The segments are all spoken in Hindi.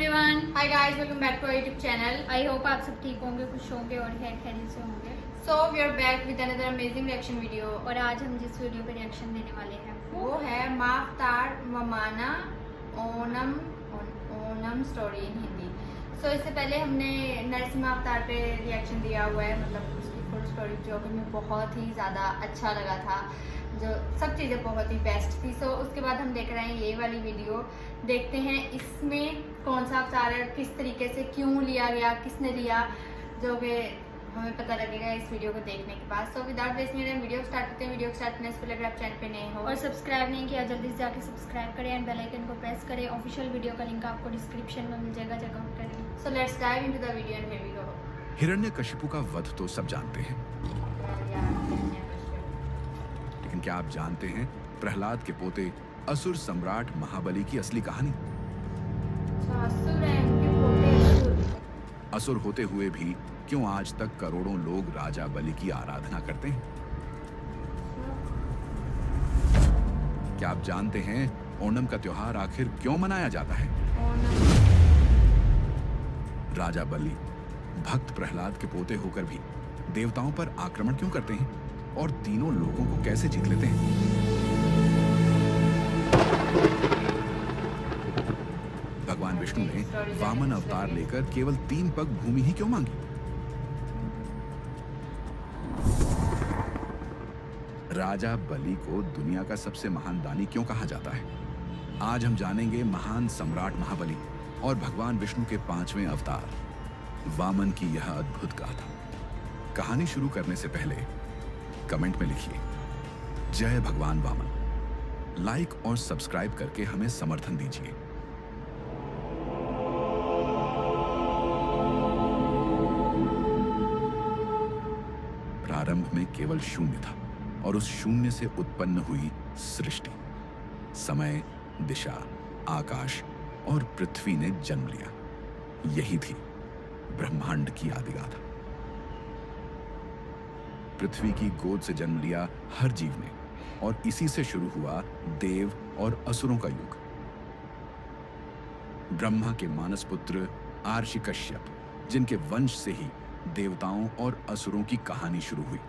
Everyone, hi guys, welcome back to our YouTube channel. I hope आप सब ठीक होंगे, खुश होंगे और खैरियत से होंगे। So we are back with another amazing reaction video. और आज हम जिस वीडियो पे रिएक्शन देने वाले हैं वो है माफ्तार वमाना ओनम ओनम स्टोरी इन हिंदी। सो इससे पहले हमने नरसिम्हा अवतार पे रिएक्शन दिया हुआ है, मतलब उसकी फुल स्टोरी जो कि हमें बहुत ही ज़्यादा अच्छा लगा था, जो सब चीज़ें बहुत ही बेस्ट थी। सो उसके बाद हम देख रहे हैं ये वाली वीडियो, देखते हैं इसमें कौन सा अवतार है, किस तरीके से, क्यों लिया गया, किसने लिया, जो कि हमें पता लगेगा इस वीडियो को देखने के बाद। So without wasting time video start करते हैं। वीडियो स्टार्ट करने से पहले अगर आप चैनल पे नए हो और सब्सक्राइब नहीं किया जल्दी से जाके सब्सक्राइब करें एंड बेल आइकन को प्रेस करें। ऑफिशियल वीडियो का लिंक आपको डिस्क्रिप्शन में मिल जाएगा, चेकआउट करें। So let's dive into the video and here we go. Hiranyakashipu का वध तो सब जानते हैं, लेकिन क्या आप जानते हैं प्रहलाद के पोते असुर सम्राट महाबली की असली कहानी? असुर होते हुए भी क्यों आज तक करोड़ों लोग राजा बलि की आराधना करते हैं? क्या आप जानते हैं ओणम का त्योहार आखिर क्यों मनाया जाता है? राजा बलि भक्त प्रहलाद के पोते होकर भी देवताओं पर आक्रमण क्यों करते हैं और तीनों लोगों को कैसे जीत लेते हैं? भगवान विष्णु ने वामन अवतार लेकर केवल 3 पग भूमि ही क्यों मांगी? राजा बलि को दुनिया का सबसे महान दानी क्यों कहा जाता है? आज हम जानेंगे महान सम्राट महाबली और भगवान विष्णु के 5वें अवतार वामन की यह अद्भुत गाथा। कहानी शुरू करने से पहले कमेंट में लिखिए जय भगवान वामन। लाइक और सब्सक्राइब करके हमें समर्थन दीजिए। प्रारंभ में केवल शून्य था और उस शून्य से उत्पन्न हुई सृष्टि। समय, दिशा, आकाश और पृथ्वी ने जन्म लिया। यही थी ब्रह्मांड की आदि गाथा। पृथ्वी की गोद से जन्म लिया हर जीव ने और इसी से शुरू हुआ देव और असुरों का युग। ब्रह्मा के मानस पुत्र आर्षि कश्यप, जिनके वंश से ही देवताओं और असुरों की कहानी शुरू हुई।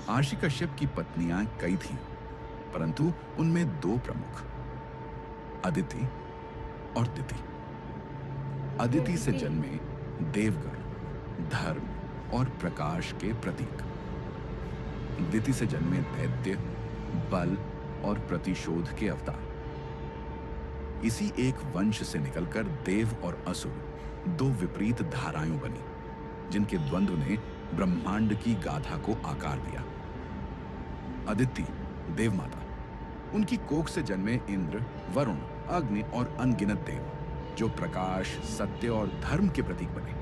आर्षि कश्यप की पत्नियां कई थीं, परंतु उनमें 2 प्रमुख, अदिति और दिति। अदिति से जन्मे देवगण, धर्म और प्रकाश के प्रतीक। दिति से जन्मे दैत्य, बल और प्रतिशोध के अवतार। इसी एक वंश से निकलकर देव और असुर 2 विपरीत धाराएं बनी, जिनके द्वंद्व ने ब्रह्मांड की गाथा को आकार दिया। अदिति देव माता, उनकी कोख से जन्मे इंद्र, वरुण, अग्नि और अनगिनत देव, जो प्रकाश, सत्य और धर्म के प्रतीक बने।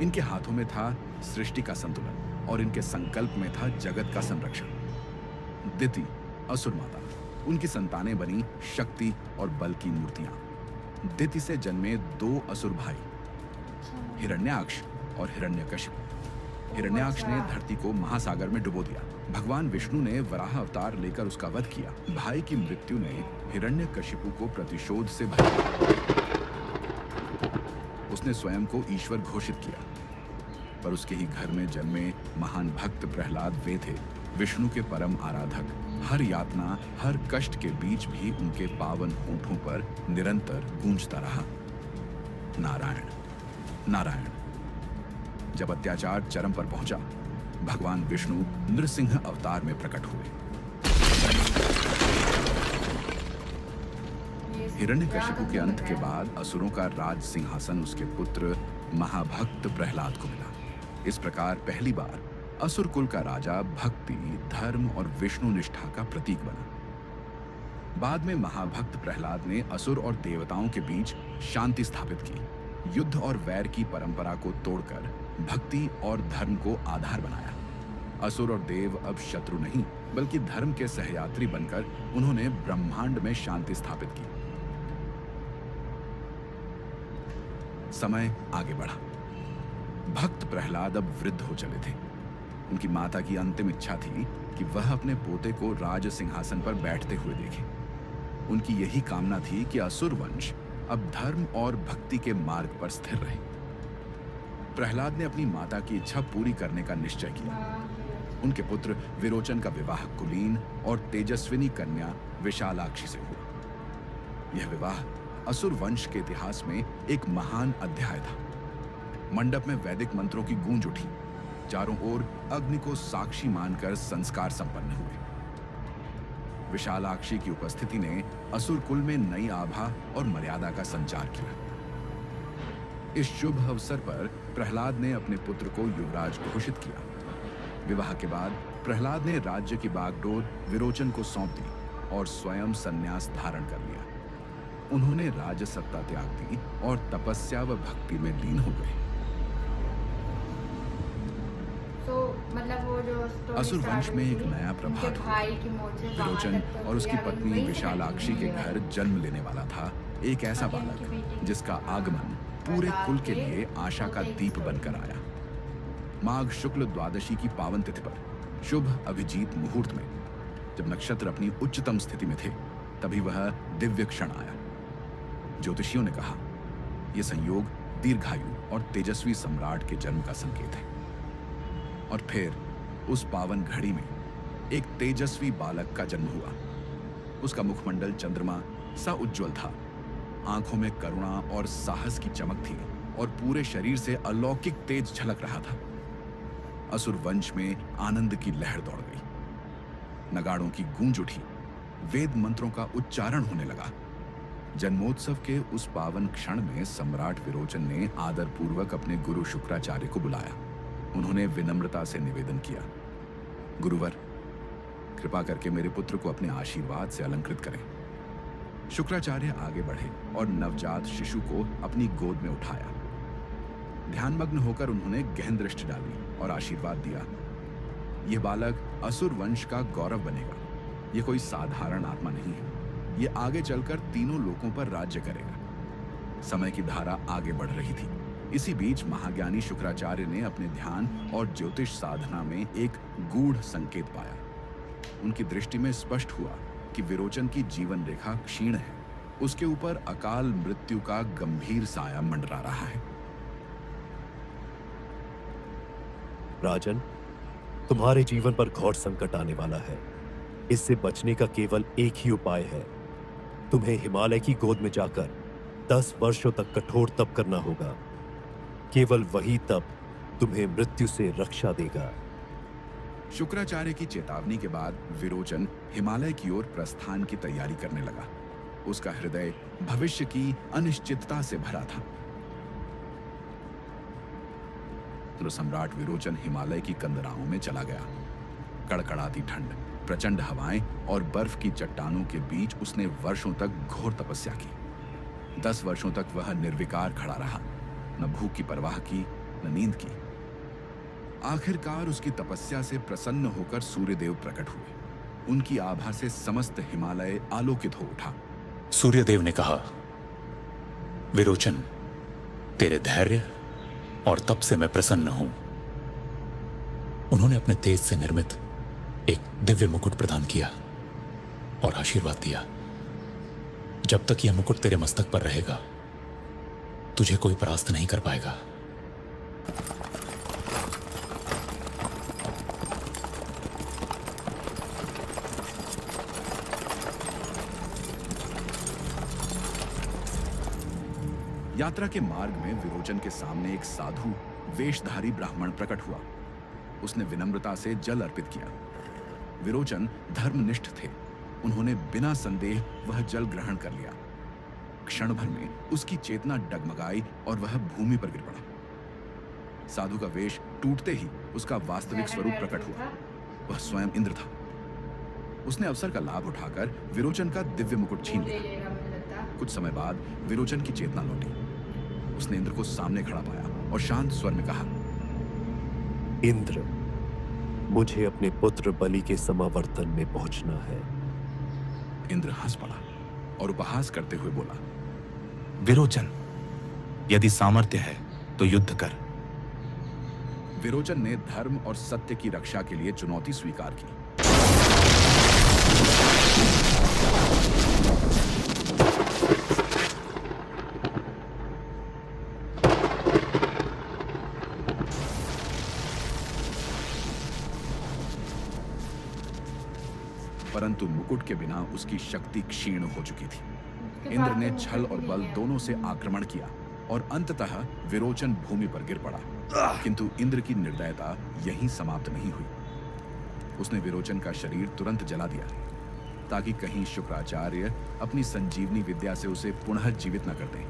इनके हाथों में था सृष्टि का संतुलन और इनके संकल्प में था जगत का संरक्षण। दिति असुर माता, उनकी संतानें बनी शक्ति और बल की मूर्तियां। दिति से जन्मे 2 असुर भाई, हिरण्याक्ष और हिरण्यकशिपु। हिरण्याक्ष ने धरती को महासागर में डुबो दिया। भगवान विष्णु ने वराह अवतार लेकर उसका वध किया। भाई की मृत्यु ने हिरण्यकशिपु को प्रतिशोध से भरा। उसने स्वयं को ईश्वर घोषित किया, पर उसके ही घर में जन्मे महान भक्त प्रहलाद वे थे विष्णु के परम आराधक। हर यातना, हर कष्ट के बीच भी उनके पावन होठों पर निरंतर गूंजता रहा, नारायण नारायण। जब अत्याचार चरम पर पहुंचा, भगवान विष्णु नृसिंह अवतार में प्रकट हुए। हिरण्यकशिपु के अंत के बाद असुरों का राज सिंहासन उसके पुत्र महाभक्त प्रहलाद को मिला। इस प्रकार पहली बार असुर कुल का राजा भक्ति, धर्म और विष्णु निष्ठा का प्रतीक बना। बाद में महाभक्त प्रहलाद ने असुर और देवताओं के बीच शांति स्थापित की, युद्ध और वैर की परंपरा को तोड़कर भक्ति और धर्म को आधार बनाया। असुर और देव अब शत्रु नहीं, बल्कि धर्म के सहयात्री बनकर उन्होंने ब्रह्मांड में शांति स्थापित की। समय आगे बढ़ा। भक्त प्रहलाद अब वृद्ध हो चले थे। उनकी माता की अंतिम इच्छा थी कि वह अपने पोते को राज सिंहासन पर बैठते हुए देखे। उनकी यही कामना थी कि असुर वंश अब धर्म और भक्ति के मार्ग पर स्थिर रहे। प्रहलाद ने अपनी माता की इच्छा पूरी करने का निश्चय किया। उनके पुत्र विरोचन का विवाह कुलीन और तेजस्विनी कन्या विशालाक्षी से हुआ। यह विवाह असुर वंश के इतिहास में एक महान अध्याय था। मंडप में वैदिक मंत्रों की गूंज उठी। चारों ओर अग्नि को साक्षी मानकर संस्कार संपन्न हुए। विशालाक्षी की उपस्थिति ने असुर कुल में नई आभा और मर्यादा का संचार किया। इस शुभ अवसर पर प्रहलाद ने अपने पुत्र को युवराज घोषित किया। विवाह के बाद प्रहलाद ने राज्य की बागडोर विरोचन को सौंप दी और स्वयं संन्यास धारण कर लिया। उन्होंने राजसत्ता त्याग दी और तपस्या व भक्ति में लीन हो गए। तो मतलब वो जो असुर वंश में एक नया प्रभात हुआ। विरोचन और उसकी पत्नी विशालाक्षी के घर जन्म लेने वाला था एक ऐसा बालक जिसका आगमन पूरे कुल के लिए आशा का दीप बनकर आया। माघ शुक्ल द्वादशी की पावन तिथि पर शुभ अभिजीत मुहूर्त में जब नक्षत्र अपनी उच्चतम स्थिति में थे, तभी वह दिव्य क्षण आया। ज्योतिषियों ने कहा, यह संयोग दीर्घायु और तेजस्वी सम्राट के जन्म का संकेत है। और फिर उस पावन घड़ी में एक तेजस्वी बालक का जन्म हुआ। उसका मुखमंडल चंद्रमा सा उज्जवल था। आंखों में करुणा और साहस की चमक थी और पूरे शरीर से अलौकिक तेज झलक रहा था। असुर वंश में आनंद की लहर दौड़ गई। नगाड़ों की गूंज उठी। वेद मंत्रों का उच्चारण होने लगा। जन्मोत्सव के उस पावन क्षण में सम्राट विरोचन ने आदरपूर्वक अपने गुरु शुक्राचार्य को बुलाया। उन्होंने विनम्रता से निवेदन किया, गुरुवर, कृपा करके मेरे पुत्र को अपने आशीर्वाद से अलंकृत करें। शुक्राचार्य आगे बढ़े और नवजात शिशु को अपनी गोद में उठाया। ध्यानमग्न होकर उन्होंने गहन दृष्टि डाली और आशीर्वाद दिया, यह बालक असुर वंश का गौरव बनेगा। यह कोई साधारण आत्मा नहीं है। यह आगे चलकर तीनों लोकों पर राज्य करेगा। समय की धारा आगे बढ़ रही थी। इसी बीच महाज्ञानी शुक्राचार्य ने अपने ध्यान और ज्योतिष साधना में एक गूढ़ संकेत पाया। उनकी दृष्टि में स्पष्ट हुआ कि विरोचन की जीवन रेखा क्षीण है। उसके ऊपर अकाल मृत्यु का गंभीर साया मंडरा रहा है। राजन, तुम्हारे जीवन पर घोर संकट आने वाला है। इससे बचने का केवल एक ही उपाय है। तुम्हें हिमालय की गोद में जाकर 10 वर्षों तक कठोर तप करना होगा। केवल वही तप तुम्हें मृत्यु से रक्षा देगा। शुक्राचार्य की चेतावनी के बाद विरोचन हिमालय की ओर प्रस्थान की तैयारी करने लगा। उसका हृदय भविष्य की अनिश्चितता से भरा था। तो सम्राट विरोचन हिमालय की कंदराओं में चला गया। कड़कड़ाती ठंड, प्रचंड हवाएं और बर्फ की चट्टानों के बीच उसने वर्षों तक घोर तपस्या की। 10 वर्षों तक वह निर्विकार खड़ा रहा, न भूख की परवाह की, न नींद की। आखिरकार उसकी तपस्या से प्रसन्न होकर सूर्यदेव प्रकट हुए। उनकी आभा से समस्त हिमालय आलोकित हो उठा। सूर्यदेव ने कहा, विरोचन, तेरे धैर्य और तप से मैं प्रसन्न हूं। उन्होंने अपने तेज से निर्मित एक दिव्य मुकुट प्रदान किया और आशीर्वाद दिया, जब तक यह मुकुट तेरे मस्तक पर रहेगा तुझे कोई परास्त नहीं कर पाएगा। यात्रा के मार्ग में विरोचन के सामने एक साधु वेशधारी ब्राह्मण प्रकट हुआ। उसने विनम्रता से जल अर्पित किया। विरोचन धर्मनिष्ठ थे। उन्होंने बिना संदेह वह जल ग्रहण कर लिया। क्षण भर में उसकी चेतना डगमगाई और वह भूमि पर गिर पड़ा। साधु का वेश टूटते ही उसका वास्तविक स्वरूप प्रकट हुआ। वह स्वयं इंद्र था। उसने अवसर का लाभ उठाकर विरोचन का दिव्य मुकुट छीन लिया। कुछ समय बाद विरोचन की चेतना लौटी। उसने इंद्र को सामने खड़ा पाया और शांत स्वर में कहा, इंद्र, मुझे अपने पुत्र बलि के समावर्तन में पहुंचना है। इंद्र हंस पड़ा और उपहास करते हुए बोला, विरोचन, यदि सामर्थ्य है तो युद्ध कर। विरोचन ने धर्म और सत्य की रक्षा के लिए चुनौती स्वीकार की। परंतु मुकुट के बिना उसकी शक्ति क्षीण हो चुकी थी। उसके इंद्र पास ने तो छल मुकुट और भी बल नहीं है। दोनों से आक्रमण किया और अंततः विरोचन भूमि पर गिर पड़ा। किंतु इंद्र की निर्दयता यहीं समाप्त नहीं हुई। उसने विरोचन का शरीर तुरंत जला दिया ताकि कहीं शुक्राचार्य अपनी संजीवनी विद्या से उसे पुनः जीवित न कर दें।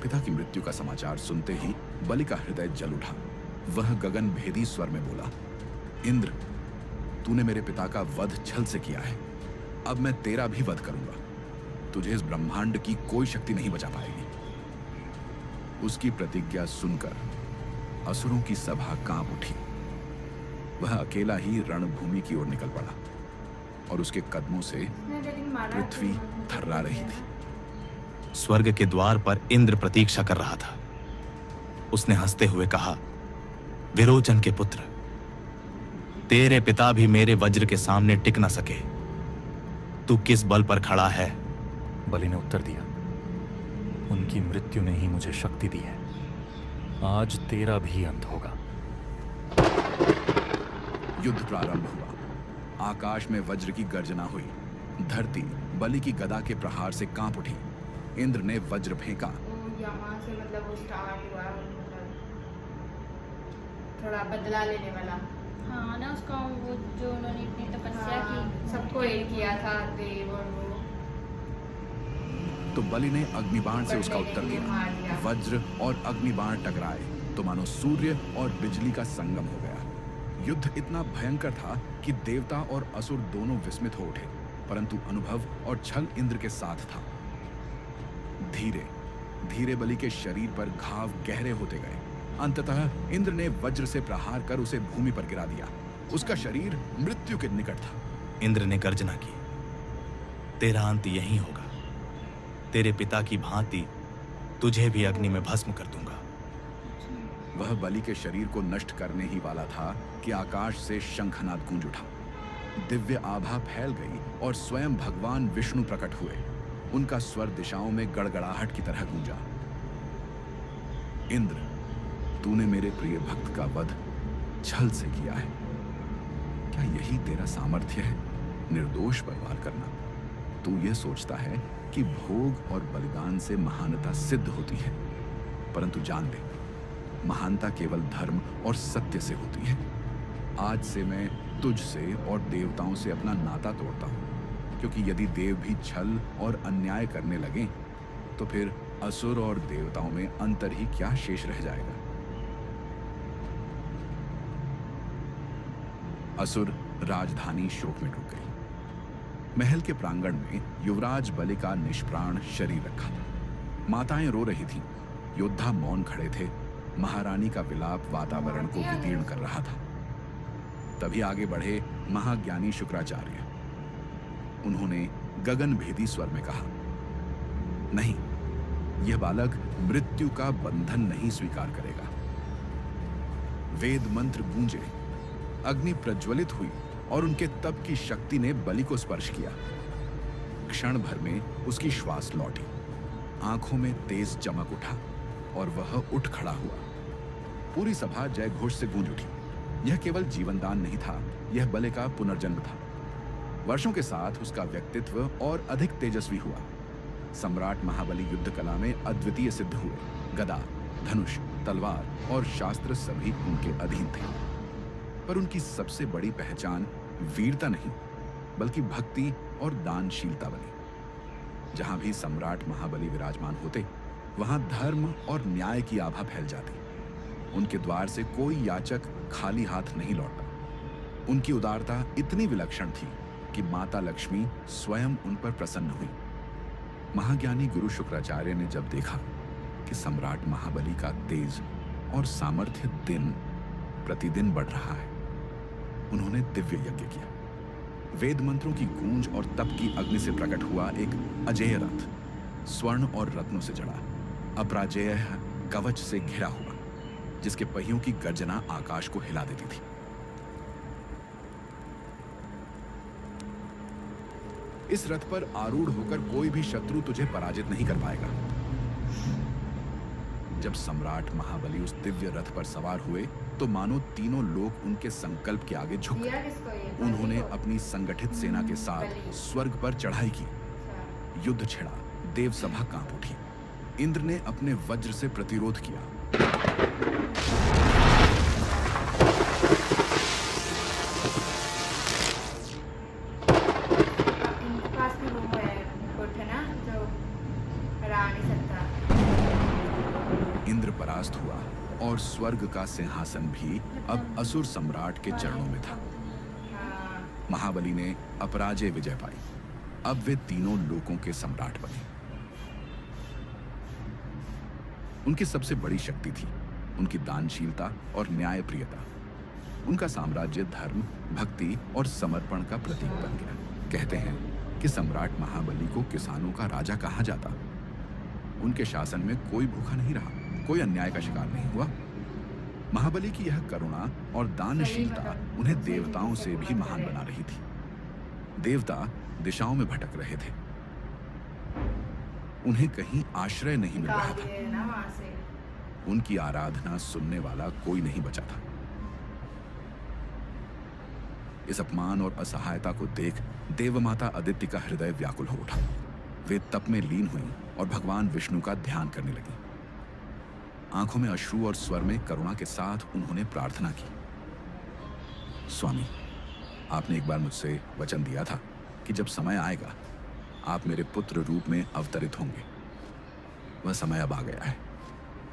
पिता की मृत्यु का समाचार सुनते ही बलि का हृदय जल उठा। वह गगन भेदी स्वर में बोला, इंद्र, तूने मेरे पिता का वध छल से किया है। अब मैं तेरा भी वध करूंगा। तुझे इस ब्रह्मांड की कोई शक्ति नहीं बचा पाएगी। उसकी प्रतिज्ञा सुनकर असुरों की सभा कांप उठी। वह अकेला ही रणभूमि की ओर निकल पड़ा और उसके कदमों से उसने लेकिन मारा पृथ्वी तो थर्रा रही थी। स्वर्ग के द्वार पर इंद्र प्रतीक्षा कर रहा था। उसने हंसते हुए कहा, विरोचन के पुत्र, तेरे पिता भी मेरे वज्र के सामने टिक न सके। तू किस बल पर खड़ा है? बलि ने उत्तर दिया, उनकी मृत्यु ने ही मुझे शक्ति दी है। आज तेरा भी अंत होगा। युद्ध प्रारंभ हुआ। आकाश में वज्र की गर्जना हुई। धरती बलि की गदा के प्रहार से कांप उठी। इंद्र ने वज्र फेंका। वो यहाँ से मतलब वो स्टार्ट हुआ, मतलब थोड़ा बदला लेने वाला। हाँ ना, उसका वो जो उन्होंने इतनी तपस्या हाँ, की, सबको एक किया था देव और वो तो बलि ने अग्निबाण से उसका उत्तर मार दिया। दिया। वज्र और अग्निबाण टकराए तो मानो सूर्य और बिजली का संगम हो गया। युद्ध इतना भयंकर था कि देवता और असुर दोनों विस्मित हो उठे, परंतु अनुभव और छल इंद्र के साथ था। धीरे धीरे बलि के शरीर पर घाव गहरे होते गए। अंततः इंद्र ने वज्र से प्रहार कर उसे भूमि पर गिरा दिया। उसका शरीर मृत्यु के निकट था। इंद्र ने गर्जना की, तेरा अंत यहीं होगा। तेरे पिता की भांति तुझे भी अग्नि में भस्म कर दूंगा। वह बलि के शरीर को नष्ट करने ही वाला था कि आकाश से शंखनाद गूंज उठा। दिव्य आभा फैल गई और स्वयं भगवान विष्णु प्रकट हुए। उनका स्वर दिशाओं में गड़गड़ाहट की तरह गूंजा। इंद्र, तूने मेरे प्रिय भक्त का वध छल से किया है। क्या यही तेरा सामर्थ्य है, निर्दोष पर वार करना? तू ये सोचता है कि भोग और बलिदान से महानता सिद्ध होती है, परंतु जान ले, महानता केवल धर्म और सत्य से होती है। आज से मैं तुझसे और देवताओं से अपना नाता तोड़ता हूं, क्योंकि यदि देव भी छल और अन्याय करने लगे तो फिर असुर और देवताओं में अंतर ही क्या शेष रह जाएगा। असुर राजधानी शोक में डूब गई। महल के प्रांगण में युवराज बलि का निष्प्राण शरीर रखा था। माताएं रो रही थीं, योद्धा मौन खड़े थे। महारानी का विलाप वातावरण को विदीर्ण कर रहा था। तभी आगे बढ़े महाज्ञानी शुक्राचार्य। उन्होंने गगन भेदी स्वर में कहा, नहीं, यह बालक मृत्यु का बंधन नहीं स्वीकार करेगा। वेद मंत्र गूंजे, अग्नि प्रज्वलित हुई और उनके तप की शक्ति ने बलि को स्पर्श किया। क्षण भर में उसकी श्वास लौटी, आंखों में तेज चमक उठा और वह उठ खड़ा हुआ। पूरी सभा जय घोष से गूंज उठी। यह केवल जीवनदान नहीं था, यह बलि का पुनर्जन्म था। वर्षों के साथ उसका व्यक्तित्व और अधिक तेजस्वी हुआ। सम्राट महाबली युद्ध कला में अद्वितीय सिद्ध हुए। गदा, धनुष, तलवार और शास्त्र सभी उनके अधीन थे। पर उनकी सबसे बड़ी पहचान वीरता नहीं, बल्कि भक्ति और दानशीलता बनी। जहां भी सम्राट महाबली विराजमान होते, वहां धर्म और न्याय की आभा फैल जाती। उनके द्वार से कोई याचक खाली हाथ नहीं लौटता। उनकी उदारता इतनी विलक्षण थी कि माता लक्ष्मी स्वयं उन पर प्रसन्न हुई। महाज्ञानी गुरु शुक्राचार्य ने जब देखा कि सम्राट महाबली का तेज और सामर्थ्य दिन प्रतिदिन बढ़ रहा है, उन्होंने दिव्य यज्ञ किया। वेद मंत्रों की गूंज और तप की अग्नि से प्रकट हुआ एक अजेय रथ, स्वर्ण और रत्नों से जड़ा, अपराजेय कवच से घिरा हुआ, जिसके पहियों की गर्जना आकाश को हिला देती थी। इस रथ पर आरूढ़ होकर कोई भी शत्रु तुझे पराजित नहीं कर पाएगा। जब सम्राट महाबली उस दिव्य रथ पर सवार हुए तो मानो तीनों लोग उनके संकल्प के आगे झुक दिया गए। किसको ये? उन्होंने अपनी संगठित सेना के साथ स्वर्ग पर चढ़ाई की। अच्छा। युद्ध छिड़ा, देव सभा कांप उठी। इंद्र ने अपने वज्र से प्रतिरोध किया। इनके पास भी वो है मुकुट है ना जो हरा नहीं सकता। इंद्र परास्त हुआ और स्वर्ग का सिंहासन भी अब असुर सम्राट के चरणों में था। हाँ। महाबली ने अपराजय विजय पाई। अब वे तीनों लोकों के सम्राट बने। उनकी सबसे बड़ी शक्ति थी उनकी दानशीलता और न्यायप्रियता। उनका साम्राज्य धर्म, भक्ति और समर्पण का प्रतीक बन गया। कहते हैं कि सम्राट महाबली को किसानों का राजा कहा जाता। उनके शासन में कोई भूखा नहीं रहा, कोई अन्याय का शिकार नहीं हुआ। महाबली की यह करुणा और दानशीलता उन्हें देवताओं से भी महान बना रही थी। देवता दिशाओं में भटक रहे थे, उन्हें कहीं आश्रय नहीं मिल रहा था। है ना वहां से। उनकी आराधना सुनने वाला कोई नहीं बचा था। इस अपमान और असहायता को देख देवमाता अदिति का हृदय व्याकुल हो उठा। वे तप में लीन हुईं और भगवान विष्णु का ध्यान करने लगी। आंखों में अश्रु और स्वर में करुणा के साथ उन्होंने प्रार्थना की। स्वामी, आपने एक बार मुझसे वचन दिया था कि जब समय आएगा आप मेरे पुत्र रूप में अवतरित होंगे। वह समय अब आ गया है।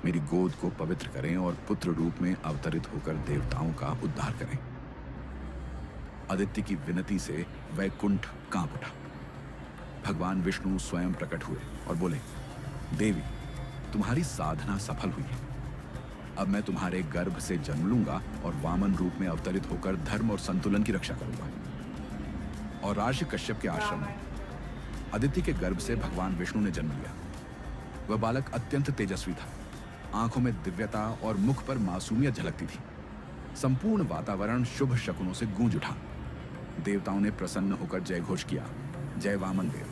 मेरी गोद को पवित्र करें और पुत्र रूप में अवतरित होकर देवताओं का उद्धार करें। आदित्य की विनती से वैकुंठ कांप उठा। भगवान विष्णु स्वयं प्रकट हुए और बोले, देवी, तुम्हारी साधना सफल हुई है। अब मैं तुम्हारे गर्भ से जन्म लूंगा और वामन रूप में अवतरित होकर धर्म और संतुलन की रक्षा करूंगा। और राशि कश्यप के आश्रम में आदित्य के गर्भ से भगवान विष्णु ने जन्म लिया। वह बालक अत्यंत तेजस्वी था। आंखों में दिव्यता और मुख पर मासूमियत झलकती थी। संपूर्ण वातावरण शुभ शकुनों से गूंज उठा। देवताओं ने प्रसन्न होकर जय घोष किया, जय वामन देव,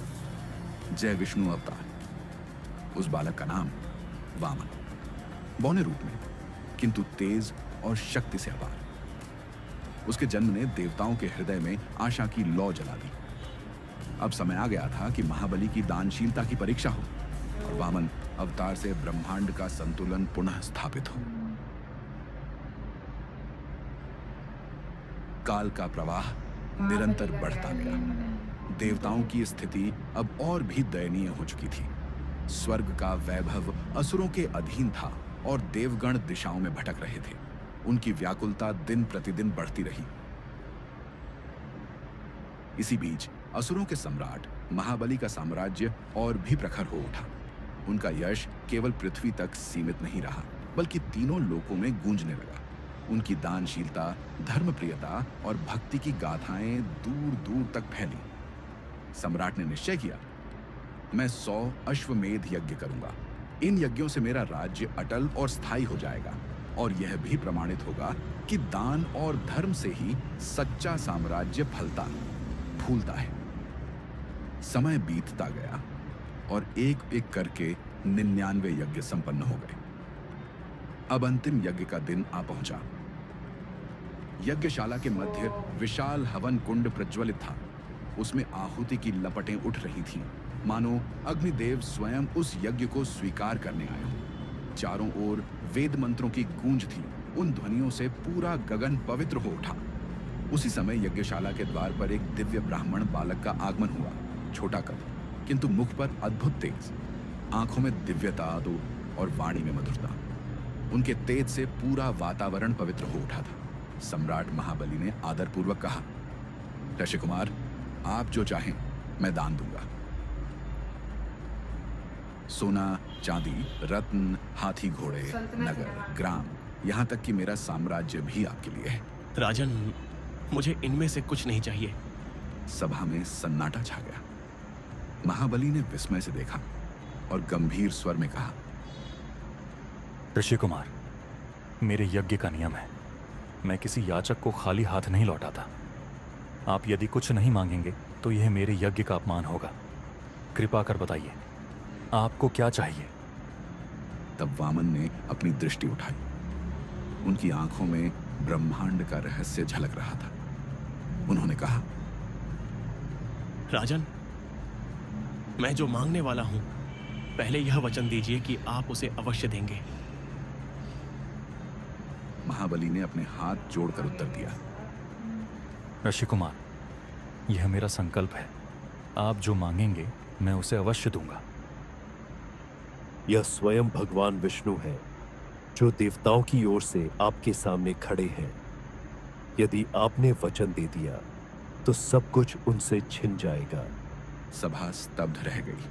जय विष्णु अवतार। उस बालक का नाम वामन, बौने रूप में किंतु तेज और शक्ति से अपार। उसके जन्म ने देवताओं के हृदय में आशा की लौ जला दी। अब समय आ गया था कि महाबली की दानशीलता की परीक्षा हो और वामन अवतार से ब्रह्मांड का संतुलन पुनः स्थापित हो। काल का प्रवाह निरंतर बढ़ता गया। देवताओं की स्थिति अब और भी दयनीय हो चुकी थी। स्वर्ग का वैभव असुरों के अधीन था और देवगण दिशाओं में भटक रहे थे। उनकी व्याकुलता दिन प्रतिदिन बढ़ती रही। इसी बीच असुरों के सम्राट महाबली का साम्राज्य और भी प्रखर हो उठा। उनका यश केवल पृथ्वी तक सीमित नहीं रहा, बल्कि तीनों लोकों में गूंजने लगा। उनकी दानशीलता, धर्मप्रियता और भक्ति की गाथाएं दूर दूर तक फैली। सम्राट ने निश्चय किया, मैं 100 अश्वमेध यज्ञ करूंगा। इन यज्ञों से मेरा राज्य अटल और स्थायी हो जाएगा और यह भी प्रमाणित होगा कि दान और धर्म से ही सच्चा साम्राज्य फलता फूलता है। समय बीतता गया और एक एक करके 99 यज्ञ संपन्न हो गए। अब अंतिम यज्ञ का दिन आ पहुंचा। यज्ञशाला के मध्य विशाल हवन कुंड प्रज्वलित था। उसमें आहुति की लपटें उठ रही थीं, मानो अग्निदेव स्वयं उस यज्ञ को स्वीकार करने आए हों। चारों ओर वेद मंत्रों की गूंज थी। उन ध्वनियों से पूरा गगन पवित्र हो उठा। उसी समय यज्ञशाला के द्वार पर एक दिव्य ब्राह्मण बालक का आगमन हुआ। छोटा कद, किंतु मुख पर अद्भुत तेज, आंखों में दिव्यता और वाणी में मधुरता। उनके तेज से पूरा वातावरण पवित्र हो उठा था। सम्राट महाबली ने आदरपूर्वक कहा, ऋषि कुमार, आप जो चाहें मैं दान दूंगा। सोना, चांदी, रत्न, हाथी घोड़े, नगर, ग्राम, यहाँ तक कि मेरा साम्राज्य भी आपके लिए है। राजन, मुझे इनमें से कुछ नहीं चाहिए। सभा में सन्नाटा छा गया। महाबली ने विस्मय से देखा और गंभीर स्वर में कहा, ऋषि कुमार, मेरे यज्ञ का नियम है, मैं किसी याचक को खाली हाथ नहीं लौटाता। आप यदि कुछ नहीं मांगेंगे तो यह मेरे यज्ञ का अपमान होगा। कृपा कर बताइए, आपको क्या चाहिए? तब वामन ने अपनी दृष्टि उठाई। उनकी आंखों में ब्रह्मांड का रहस्य झलक रहा था। उन्होंने कहा, राजन, मैं जो मांगने वाला हूं, पहले यह वचन दीजिए कि आप उसे अवश्य देंगे। महाबली ने अपने हाथ जोड़कर उत्तर दिया, ऋषि कुमार, यह मेरा संकल्प है। आप जो मांगेंगे मैं उसे अवश्य दूंगा। यह स्वयं भगवान विष्णु है जो देवताओं की ओर से आपके सामने खड़े हैं। यदि आपने वचन दे दिया तो सब कुछ उनसे छिन जाएगा। सभा स्तब्ध रह गई,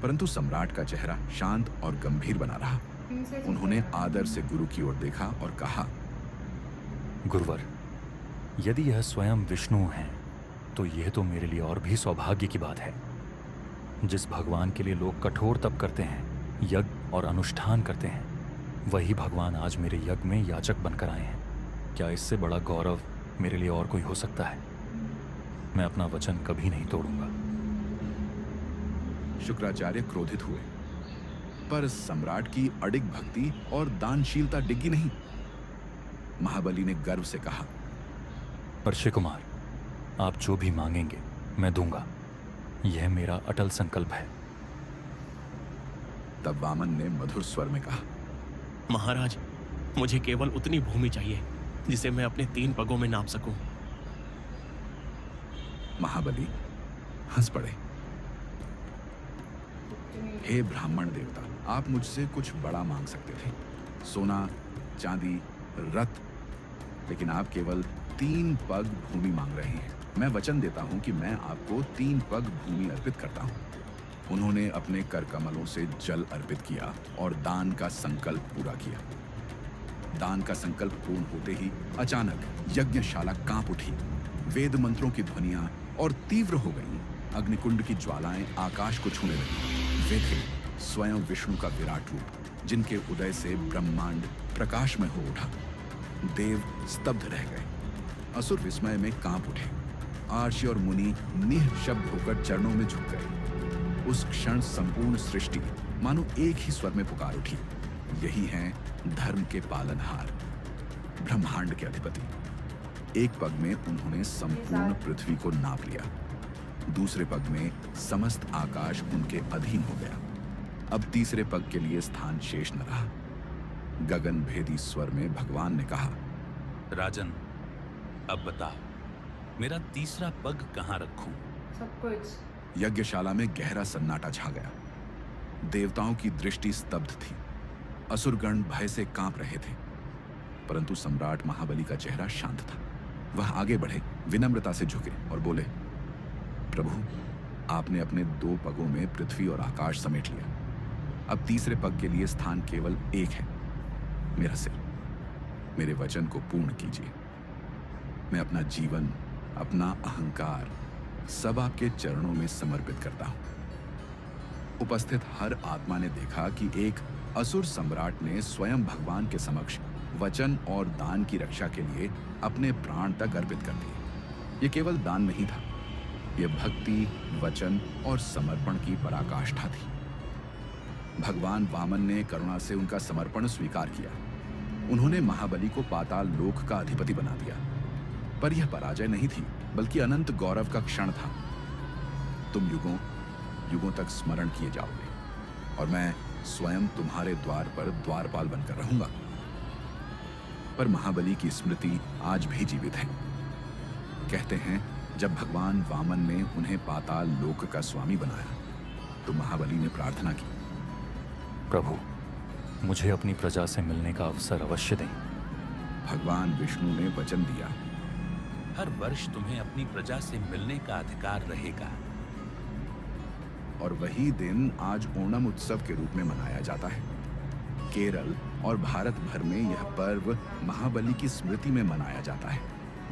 परंतु सम्राट का चेहरा शांत और गंभीर बना रहा। उन्होंने आदर से गुरु की ओर देखा और कहा, गुरुवर, यदि यह स्वयं विष्णु हैं तो यह तो मेरे लिए और भी सौभाग्य की बात है। जिस भगवान के लिए लोग कठोर तप करते हैं, यज्ञ और अनुष्ठान करते हैं, वही भगवान आज मेरे यज्ञ में याचक बनकर आए हैं। क्या इससे बड़ा गौरव मेरे लिए और कोई हो सकता है? मैं अपना वचन कभी नहीं तोड़ूंगा। शुक्राचार्य क्रोधित हुए, पर सम्राट की अडिग भक्ति और दानशीलता डिग्गी नहीं। महाबली ने गर्व से कहा, ऋषि कुमार, आप जो भी मांगेंगे मैं दूंगा। यह मेरा अटल संकल्प है। तब वामन ने मधुर स्वर में कहा, महाराज, मुझे केवल उतनी भूमि चाहिए जिसे मैं अपने 3 पगों में नाप सकूं। महाबली हंस पड़े। हे ब्राह्मण देवता, आप मुझसे कुछ बड़ा मांग सकते थे, सोना, चांदी, रथ, लेकिन आप केवल 3 पग भूमि मांग रहे हैं। मैं वचन देता हूं कि मैं आपको 3 पग भूमि अर्पित करता हूं। उन्होंने अपने कर कमलों से जल अर्पित किया और दान का संकल्प पूरा किया। दान का संकल्प पूर्ण होते ही अचानक यज्ञशाला कांप उठी। वेद मंत्रों की ध्वनियां और तीव्र हो गईं। अग्निकुंड की ज्वालाएं आकाश को छूने लगी। वे थे स्वयं विष्णु का विराट रूप, जिनके उदय से ब्रह्मांड प्रकाश में हो उठा। देव स्तब्ध रह गए, असुर विस्मय में कांप उठे। आर्षि और मुनि निःशब्द होकर चरणों में झुक गए। उस क्षण संपूर्ण सृष्टि मानो एक ही स्वर में पुकार उठी, यही हैं धर्म के पालनहार, ब्रह्मांड के अधिपति। एक पग में उन्होंने संपूर्ण पृथ्वी को नाप लिया, दूसरे पग में समस्त आकाश उनके अधीन हो गया। अब तीसरे पग के लिए स्थान शेष न रहा। गगन भेदी स्वर में भगवान ने कहा, राजन, अब बताओ, मेरा तीसरा पग कहाँ रखूं? सब कुछ। यज्ञशाला में गहरा सन्नाटा छा गया। देवताओं की दृष्टि स्तब्ध थी। असुरगण भय से कांप रहे थे, परंतु सम्राट महाबली का चेहरा शांत था। वह आगे बढ़े, विनम्रता से झुके और बोले, प्रभु, आपने अपने 2 पगों में पृथ्वी और आकाश समेट लिया। अब तीसरे पग के लिए स्थान केवल एक है, मेरा सिर। मेरे वचन को पूर्ण कीजिए। मैं अपना जीवन, अपना अहंकार सब आपके चरणों में समर्पित करता हूं। उपस्थित हर आत्मा ने देखा कि एक असुर सम्राट ने स्वयं भगवान के समक्ष वचन और दान की रक्षा के लिए अपने प्राण तक अर्पित कर दिए। ये केवल दान नहीं था, यह भक्ति, वचन और समर्पण की पराकाष्ठा थी। भगवान वामन ने करुणा से उनका समर्पण स्वीकार किया। उन्होंने महाबली को पाताल लोक का अधिपति बना दिया। पर यह पराजय नहीं थी, बल्कि अनंत गौरव का क्षण था। तुम युगों युगों तक स्मरण किए जाओगे और मैं स्वयं तुम्हारे द्वार पर द्वारपाल बनकर रहूंगा। पर महाबली की स्मृति आज भी जीवित है। कहते हैं, जब भगवान वामन ने उन्हें पाताल लोक का स्वामी बनाया तो महाबली ने प्रार्थना की, प्रभु, मुझे अपनी प्रजा से मिलने का अवसर अवश्य दें। भगवान विष्णु ने वचन दिया, हर वर्ष तुम्हें अपनी प्रजा से मिलने का अधिकार रहेगा। और वही दिन आज ओणम उत्सव के रूप में मनाया जाता है। केरल और भारत भर में यह पर्व महाबली की स्मृति में मनाया जाता है।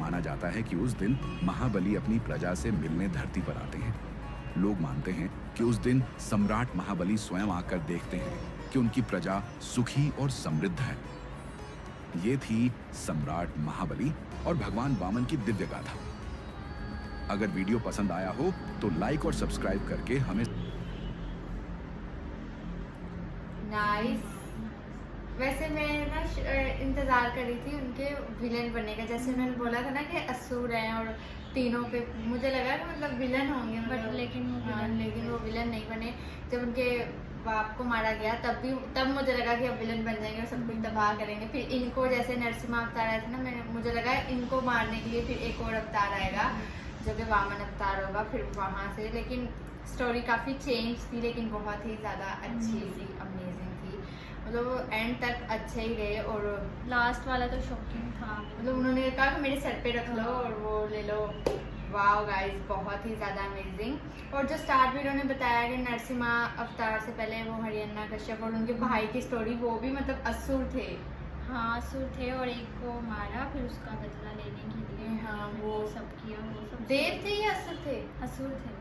माना जाता है कि उस दिन महाबली अपनी प्रजा से मिलने धरती पर आते हैं। लोग मानते हैं कि उस दिन सम्राट महाबली स्वयं आकर देखते हैं कि उनकी प्रजा सुखी और समृद्ध है। ये थी सम्राट महाबली और भगवान वामन की दिव्य गाथा। अगर वीडियो पसंद आया हो तो लाइक और सब्सक्राइब करके हमें नाइस। वैसे मैं ना इंतजार कर रही थी उनके विलन बनने का, जैसे उन्होंने बोला था ना कि असुर हैं और तीनों पे, मुझे लगा कि मतलब विलन होंगे, मतलब लेकिन वो विलन नहीं बने। जब उनके बाप को मारा गया तब मुझे लगा कि अब विलन बन जाएंगे और सब कुछ तबाह करेंगे। फिर इनको जैसे नरसिम्हा अवतार आया था ना, मुझे लगा इनको मारने के लिए फिर एक और अवतार आएगा जो कि वामन अवतार होगा फिर वहाँ से। लेकिन स्टोरी काफ़ी चेंज थी, लेकिन बहुत ही ज़्यादा अच्छी थी, अमेजिंग थी। मतलब एंड तक अच्छे ही रहे। और लास्ट वाला तो शॉकिंग था। मतलब उन्होंने कहा कि मेरे सर पे रख लो और वो ले लो। वाओ गाइस, बहुत ही ज़्यादा अमेजिंग। और जो स्टार्ट वीडियो ने बताया कि नरसिम्हा अवतार से पहले वो हिरण्य कश्यप और उनके भाई की स्टोरी, वो भी मतलब असुर थे। हाँ, असुर थे और एक को मारा फिर उसका बदला लेने के लिए। हाँ, वो सब किया, वो सब देव थे या असुर थे? असुर थे।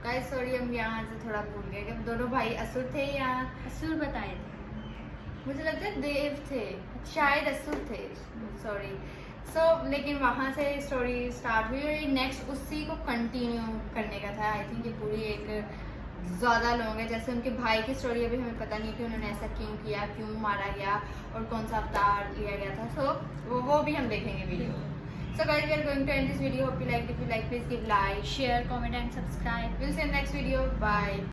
गाइस सॉरी, हम यहाँ से थोड़ा भूल गए कि दोनों भाई असुर थे या असुर बताए थे। मुझे लगता है देव थे, शायद असुर थे, सॉरी। लेकिन वहाँ से स्टोरी स्टार्ट हुई और नेक्स्ट उसी को कंटिन्यू करने का था। आई थिंक ये पूरी एक ज़्यादा लॉन्ग है। जैसे उनके भाई की स्टोरी अभी हमें पता नहीं कि उन्होंने ऐसा क्यों किया, क्यों मारा गया और कौन सा अवतार लिया गया था। वो भी हम देखेंगे video. So guys, we are going to end this video. Hope you liked. If you like, please give like, share, comment and subscribe. We'll see you in the next video. Bye.